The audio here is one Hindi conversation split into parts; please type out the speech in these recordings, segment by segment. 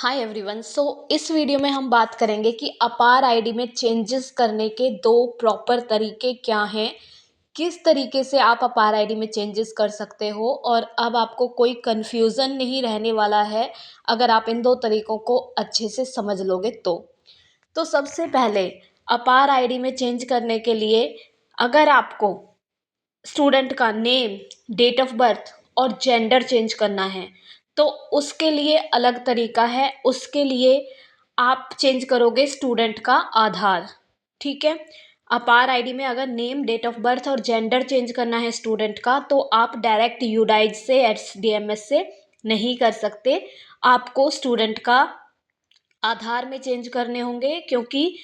Hi everyone. इस वीडियो में हम बात करेंगे कि अपार आईडी में चेंजेस करने के दो प्रॉपर तरीके क्या हैं, किस तरीके से आप अपार आईडी में चेंजेस कर सकते हो और अब आपको कोई कन्फ्यूज़न नहीं रहने वाला है अगर आप इन दो तरीकों को अच्छे से समझ लोगे तो सबसे पहले अपार आईडी में चेंज करने के लिए अगर आपको स्टूडेंट का नेम, डेट ऑफ बर्थ और जेंडर चेंज करना है तो उसके लिए अलग तरीका है। उसके लिए आप चेंज करोगे स्टूडेंट का आधार। ठीक है। अपार आईडी में अगर नेम, डेट ऑफ बर्थ और जेंडर चेंज करना है स्टूडेंट का तो आप डायरेक्ट यूडाइज से, एसडीएमएस से नहीं कर सकते। आपको स्टूडेंट का आधार में चेंज करने होंगे, क्योंकि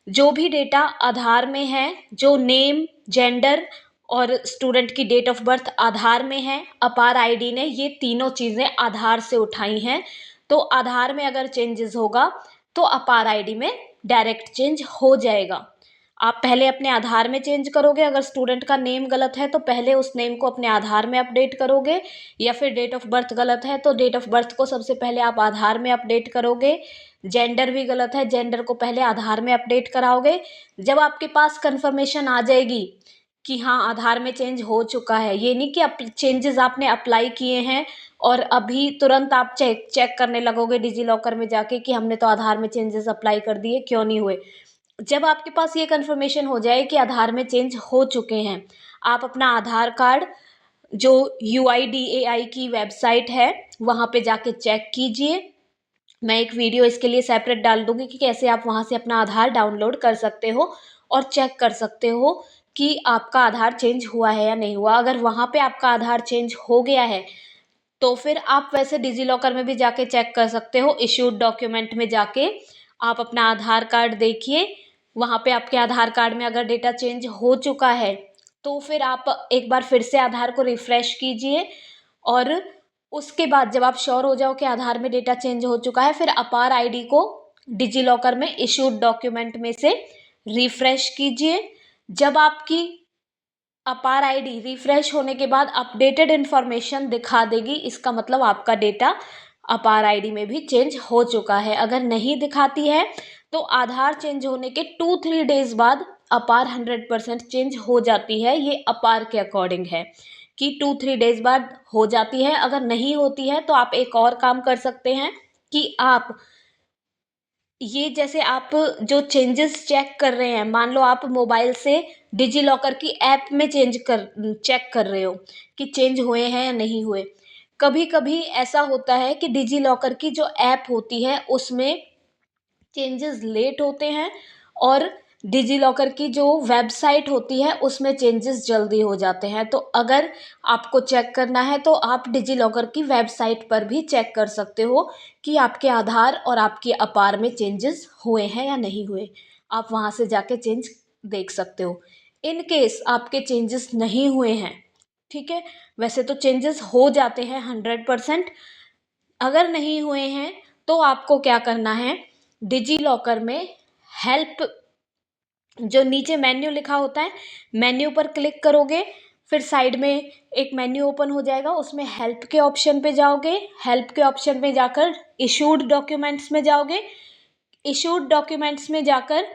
जो भी डेटा आधार में है, जो नेम, जेंडर और स्टूडेंट की डेट ऑफ बर्थ आधार में है, अपार आईडी ने ये तीनों चीज़ें आधार से उठाई हैं। तो आधार में अगर चेंजेस होगा तो अपार आईडी में डायरेक्ट चेंज हो जाएगा। आप पहले अपने आधार में चेंज करोगे। अगर स्टूडेंट का नेम गलत है तो पहले उस नेम को अपने आधार में अपडेट करोगे, या फिर डेट ऑफ बर्थ गलत है तो डेट ऑफ बर्थ को सबसे पहले आप आधार में अपडेट करोगे। जेंडर भी गलत है, जेंडर को पहले आधार में अपडेट कराओगे। जब आपके पास कंफर्मेशन आ जाएगी कि हाँ आधार में चेंज हो चुका है, ये नहीं कि चेंजेस आपने अप्लाई किए हैं और अभी तुरंत आप चेक करने लगोगे डिजी लॉकर में जाके कि हमने तो आधार में चेंजेस अप्लाई कर दिए, क्यों नहीं हुए। जब आपके पास ये कंफर्मेशन हो जाए कि आधार में चेंज हो चुके हैं, आप अपना आधार कार्ड जो UIDAI की वेबसाइट है वहाँ पे जाके चेक कीजिए। मैं एक वीडियो इसके लिए सेपरेट डाल दूंगी कि कैसे आप वहाँ से अपना आधार डाउनलोड कर सकते हो और चेक कर सकते हो कि आपका आधार चेंज हुआ है या नहीं हुआ। अगर वहाँ पे आपका आधार चेंज हो गया है तो फिर आप वैसे डिजी लॉकर में भी जाके चेक कर सकते हो। इश्यूड डॉक्यूमेंट में जाके आप अपना आधार कार्ड देखिए, वहाँ पे आपके आधार कार्ड में अगर डेटा चेंज हो चुका है तो फिर आप एक बार फिर से आधार को रिफ्रेश कीजिए और उसके बाद जब आप श्योर हो जाओ कि आधार में डेटा चेंज हो चुका है, फिर अपार आईडी को डिजी लॉकर में इश्यूड डॉक्यूमेंट में से रिफ्रेश कीजिए। जब आपकी अपार आईडी रिफ्रेश होने के बाद अपडेटेड इन्फॉर्मेशन दिखा देगी, इसका मतलब आपका डेटा अपार आईडी में भी चेंज हो चुका है। अगर नहीं दिखाती है तो आधार चेंज होने के 2-3 डेज बाद अपार 100% चेंज हो जाती है। ये अपार के अकॉर्डिंग है कि 2-3 डेज बाद हो जाती है। अगर नहीं होती है तो आप एक और काम कर सकते हैं कि आप ये जैसे आप जो चेंजेस चेक कर रहे हैं, मान लो आप मोबाइल से डिजी लॉकर की ऐप में चेक कर रहे हो कि चेंज हुए हैं या नहीं हुए। कभी कभी ऐसा होता है कि डिजी लॉकर की जो ऐप होती है उसमें चेंजेस लेट होते हैं और डिजी लॉकर की जो वेबसाइट होती है उसमें चेंजेस जल्दी हो जाते हैं। तो अगर आपको चेक करना है तो आप डिजी लॉकर की वेबसाइट पर भी चेक कर सकते हो कि आपके आधार और आपकी अपार में चेंजेस हुए हैं या नहीं हुए। आप वहाँ से जाके चेंज देख सकते हो। इन केस आपके चेंजेस नहीं हुए हैं, ठीक है, वैसे तो चेंजेस हो जाते हैं 100%। अगर नहीं हुए हैं तो आपको क्या करना है, डिजी लॉकर में हेल्प, जो नीचे मेन्यू लिखा होता है, मेन्यू पर क्लिक करोगे, फिर साइड में एक मेन्यू ओपन हो जाएगा, उसमें हेल्प के ऑप्शन पे जाओगे। हेल्प के ऑप्शन में जाकर इशूड डॉक्यूमेंट्स में जाओगे। इशूड डॉक्यूमेंट्स में जाकर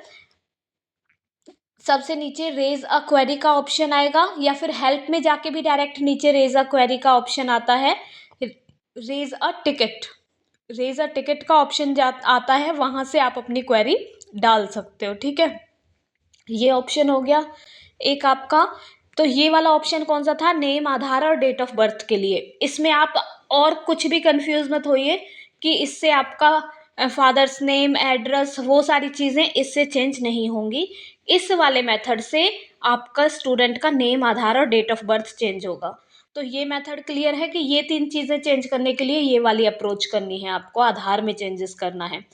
सबसे नीचे रेज अ क्वेरी का ऑप्शन आएगा, या फिर हेल्प में जाके भी डायरेक्ट नीचे रेज अ क्वेरी का ऑप्शन आता है। Raise a ticket, raise a ticket का ऑप्शन आता है, वहां से आप अपनी क्वेरी डाल सकते हो। ठीक है, ये ऑप्शन हो गया एक आपका। तो ये वाला ऑप्शन कौन सा था, नेम, आधार और डेट ऑफ बर्थ के लिए। इसमें आप और कुछ भी कंफ्यूज मत होइए कि इससे आपका फादर्स नेम, एड्रेस, वो सारी चीज़ें इससे चेंज नहीं होंगी। इस वाले मेथड से आपका स्टूडेंट का नेम, आधार और डेट ऑफ बर्थ चेंज होगा। तो ये मेथड क्लियर है कि ये 3 चीज़ें चेंज करने के लिए ये वाली अप्रोच करनी है, आपको आधार में चेंजेस करना है।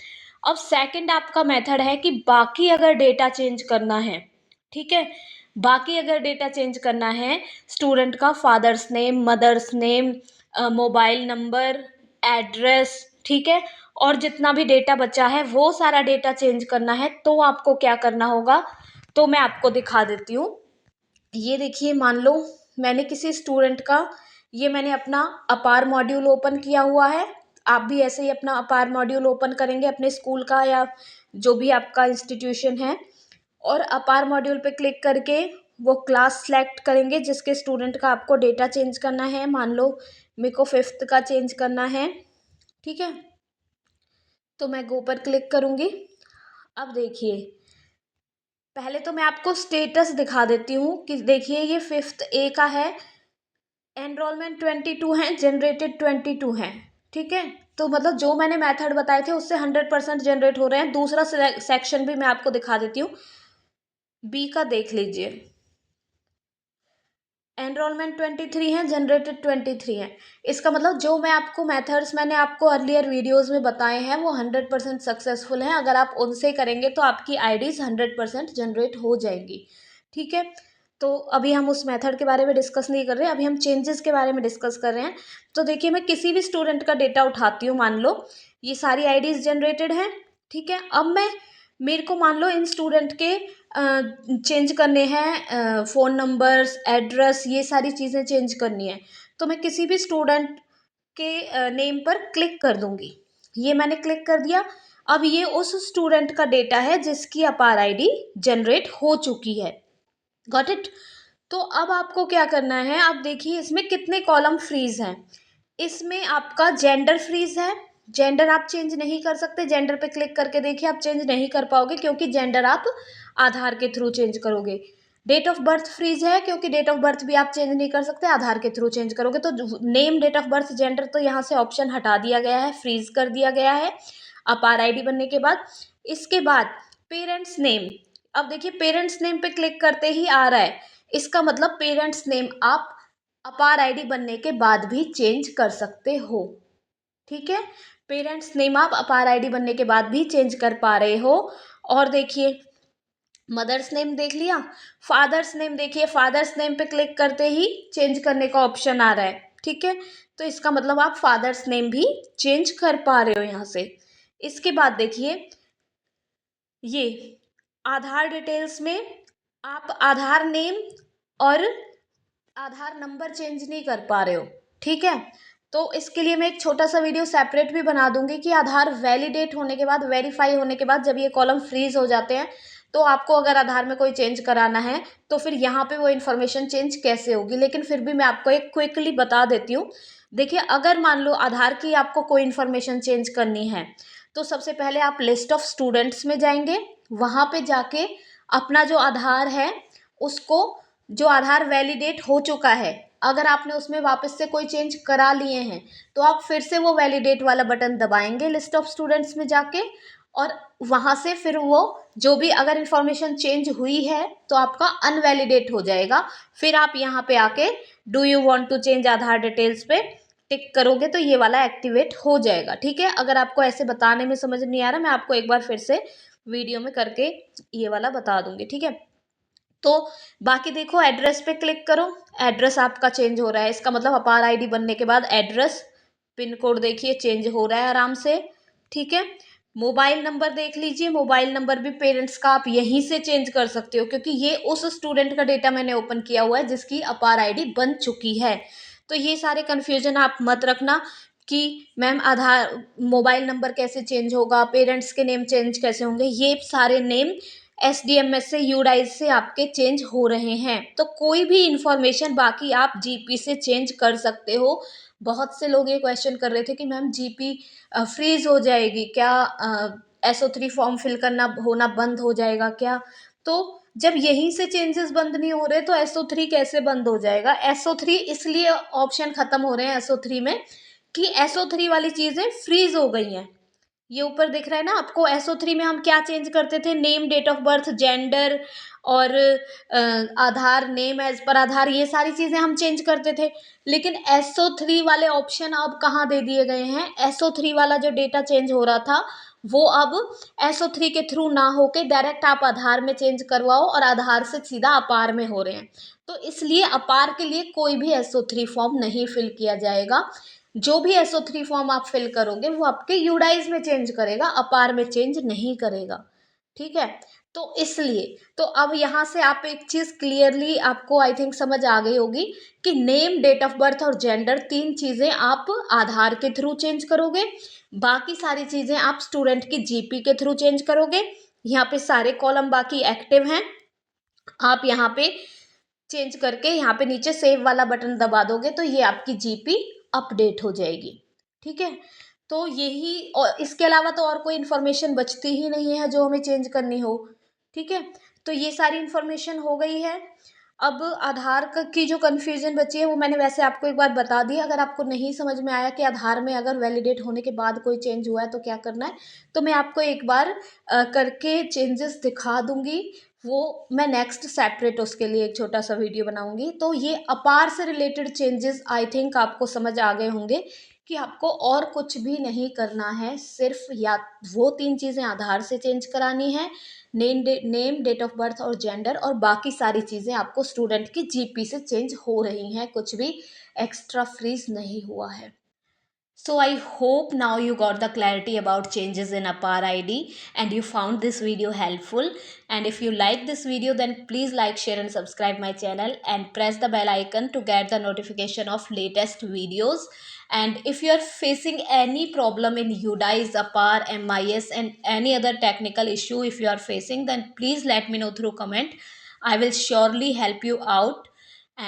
अब सेकंड आपका मेथड है कि बाकी अगर डेटा चेंज करना है, ठीक है, बाकी अगर डेटा चेंज करना है, स्टूडेंट का father's name, mother's name, mobile number, address, ठीक है, और जितना भी डेटा बचा है वो सारा डेटा चेंज करना है, तो आपको क्या करना होगा, तो मैं आपको दिखा देती हूँ। ये देखिए, मान लो मैंने किसी स्टूडेंट का, ये मैंने अपना अपार मॉड्यूल ओपन किया हुआ है। आप भी ऐसे ही अपना अपार मॉड्यूल ओपन करेंगे अपने स्कूल का या जो भी आपका इंस्टीट्यूशन है, और अपार मॉड्यूल पे क्लिक करके वो क्लास सेलेक्ट करेंगे जिसके स्टूडेंट का आपको डेटा चेंज करना है। मान लो मेरे को 5th का चेंज करना है, ठीक है, तो मैं गो पर क्लिक करूँगी। अब देखिए, पहले तो मैं आपको स्टेटस दिखा देती हूँ कि देखिए ये 5th ए का है, एनरोलमेंट 22 है, जनरेटेड 22 है, ठीक है। तो मतलब जो मैंने मेथड बताए थे उससे 100% जनरेट हो रहे हैं। दूसरा सेक्शन भी मैं आपको दिखा देती हूँ, बी का देख लीजिए, एनरोलमेंट 23 है, जनरेटेड 23 है। इसका मतलब जो मैं आपको मेथड्स मैंने आपको अर्लियर वीडियोस में बताए हैं वो 100% सक्सेसफुल हैं। अगर आप उनसे करेंगे तो आपकी आईडीज 100% जनरेट हो जाएंगी, ठीक है। तो अभी हम उस मेथड के बारे में डिस्कस नहीं कर रहे हैं, अभी हम चेंजेस के बारे में डिस्कस कर रहे हैं। तो देखिए, मैं किसी भी स्टूडेंट का डेटा उठाती हूँ, मान लो ये सारी आईडीज जनरेटेड हैं, ठीक है। अब मैं, मेरे को मान लो इन स्टूडेंट के चेंज करने हैं, फ़ोन नंबर्स, एड्रेस, ये सारी चीज़ें चेंज करनी है। तो मैं किसी भी स्टूडेंट के नेम पर क्लिक कर दूंगी। ये मैंने क्लिक कर दिया। अब ये उस स्टूडेंट का डेटा है जिसकी अपार आईडी जनरेट हो चुकी है। Got it. तो अब आपको क्या करना है, आप देखिए इसमें कितने कॉलम फ्रीज हैं। इसमें आपका जेंडर फ्रीज है, जेंडर आप चेंज नहीं कर सकते। जेंडर पे क्लिक करके देखिए, आप चेंज नहीं कर पाओगे क्योंकि जेंडर आप आधार के थ्रू चेंज करोगे। डेट ऑफ बर्थ फ्रीज है क्योंकि डेट ऑफ बर्थ भी आप चेंज नहीं कर सकते, आधार के थ्रू चेंज करोगे। तो name, date of birth, gender तो यहाँ से ऑप्शन हटा दिया गया है, फ्रीज कर दिया गया है अपार आईडी बनने के बाद। इसके बाद पेरेंट्स नेम, अब देखिए पेरेंट्स नेम पे क्लिक करते ही आ रहा है, इसका मतलब पेरेंट्स नेम आप अपार आईडी बनने के बाद भी चेंज कर सकते हो, ठीक है। पेरेंट्स नेम आप अपार आईडी बनने के बाद भी चेंज कर पा रहे हो। और देखिए, मदर्स नेम देख लिया, फादर्स नेम देखिए, फादर्स नेम पे क्लिक करते ही चेंज करने का ऑप्शन आ रहा है, ठीक है। तो इसका मतलब आप फादर्स नेम भी चेंज कर पा रहे हो यहाँ से। इसके बाद देखिए, ये आधार डिटेल्स में आप आधार नेम और आधार नंबर चेंज नहीं कर पा रहे हो, ठीक है। तो इसके लिए मैं एक छोटा सा वीडियो सेपरेट भी बना दूंगी कि आधार वैलिडेट होने के बाद, वेरीफाई होने के बाद जब ये कॉलम फ्रीज हो जाते हैं तो आपको अगर आधार में कोई चेंज कराना है तो फिर यहाँ पे वो इन्फॉर्मेशन चेंज कैसे होगी। लेकिन फिर भी मैं आपको एक क्विकली बता देती हूँ। देखिए, अगर मान लो आधार की आपको कोई इन्फॉर्मेशन चेंज करनी है तो सबसे पहले आप लिस्ट ऑफ स्टूडेंट्स में जाएंगे, वहाँ पे जाके अपना जो आधार है उसको, जो आधार वैलिडेट हो चुका है, अगर आपने उसमें वापस से कोई चेंज करा लिए हैं तो आप फिर से वो वैलिडेट वाला बटन दबाएंगे लिस्ट ऑफ स्टूडेंट्स में जाके, और वहाँ से फिर वो जो भी अगर इन्फॉर्मेशन चेंज हुई है तो आपका अनवैलिडेट हो जाएगा। फिर आप यहाँ पे आके do you want to change Aadhaar details पे टिक करोगे तो ये वाला एक्टिवेट हो जाएगा, ठीक है। अगर आपको ऐसे बताने में समझ नहीं आ रहा, मैं आपको एक बार फिर से वीडियो में करके ये वाला बता दूंगी, ठीक है। तो बाकी देखो, एड्रेस पे क्लिक करो, एड्रेस आपका चेंज हो रहा है, इसका मतलब अपार आईडी बनने के बाद एड्रेस, पिन कोड देखिए चेंज हो रहा है आराम से, ठीक है। मोबाइल नंबर देख लीजिए, मोबाइल नंबर भी पेरेंट्स का आप यहीं से चेंज कर सकते हो क्योंकि ये उस स्टूडेंट का डेटा मैंने ओपन किया हुआ है जिसकी अपार आईडी बन चुकी है। तो ये सारे कन्फ्यूजन आप मत रखना कि मैम आधार मोबाइल नंबर कैसे चेंज होगा, पेरेंट्स के नेम चेंज कैसे होंगे। ये सारे नेम एसडीएमएस से, यूडाइज से आपके चेंज हो रहे हैं। तो कोई भी इंफॉर्मेशन बाकी आप जीपी से चेंज कर सकते हो। बहुत से लोग ये क्वेश्चन कर रहे थे कि मैम जीपी फ्रीज हो जाएगी क्या, SO3 फॉर्म फिल करना होना बंद हो जाएगा क्या। तो जब यहीं से चेंजेस बंद नहीं हो रहे तो SO3 कैसे बंद हो जाएगा। SO3 इसलिए ऑप्शन खत्म हो रहे हैं SO3 में कि SO3 वाली चीजें फ्रीज हो गई हैं। ये ऊपर दिख रहा है ना आपको, SO3 में हम क्या चेंज करते थे, name, date of birth, gender और आधार, नेम एज पर आधार, ये सारी चीजें हम चेंज करते थे। लेकिन SO3 वाले ऑप्शन अब कहाँ दे दिए गए हैं, SO3 वाला जो डेटा चेंज हो रहा था वो अब SO3 के थ्रू ना होके डायरेक्ट आप आधार में चेंज करवाओ और आधार से सीधा अपार में हो रहे हैं। तो इसलिए अपार के लिए कोई भी SO3 फॉर्म नहीं फिल किया जाएगा। जो भी SO3 फॉर्म आप फिल करोगे वो आपके यूडाइज में चेंज करेगा, अपार में चेंज नहीं करेगा, ठीक है। तो तो इसलिए तो अब यहाँ से आप एक चीज़ क्लियरली आपको आई थिंक समझ आ गई होगी कि नेम, डेट ऑफ बर्थ और जेंडर, 3 चीज़ें आप आधार के थ्रू चेंज करोगे, बाकी सारी चीज़ें आप स्टूडेंट की जीपी के थ्रू चेंज करोगे। यहाँ पे सारे कॉलम बाकी एक्टिव हैं, आप यहाँ पे चेंज करके यहाँ पे नीचे सेव वाला बटन दबा दोगे तो ये आपकी जीपी अपडेट हो जाएगी। ठीक है, तो यही, और इसके अलावा तो और कोई इन्फॉर्मेशन बचती ही नहीं है जो हमें चेंज करनी हो। ठीक है, तो ये सारी इन्फॉर्मेशन हो गई है। अब आधार की जो कन्फ्यूजन बची है वो मैंने वैसे आपको एक बार बता दी। अगर आपको नहीं समझ में आया कि आधार में अगर वैलिडेट होने के बाद कोई चेंज हुआ है तो क्या करना है, तो मैं आपको एक बार करके चेंजेस दिखा दूंगी। वो मैं नेक्स्ट सेपरेट उसके लिए एक छोटा सा वीडियो बनाऊंगी। तो ये अपार से रिलेटेड चेंजेस आई थिंक आपको समझ आ गए होंगे कि आपको और कुछ भी नहीं करना है, सिर्फ या वो 3 चीज़ें आधार से चेंज करानी है, नेम, डेट ऑफ बर्थ और जेंडर, और बाकी सारी चीज़ें आपको स्टूडेंट की जीपी से चेंज हो रही हैं, कुछ भी एक्स्ट्रा फ्रीज नहीं हुआ है। So I hope now you got the clarity about changes in APAR ID and you found this video helpful. And if you like this video, then please like, share and subscribe my channel and press the bell icon to get the notification of latest videos. And if you are facing any problem in UDIS, APAR, MIS and any other technical issue if you are facing, then please let me know through comment. I will surely help you out.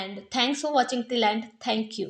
And thanks for watching till end. Thank you.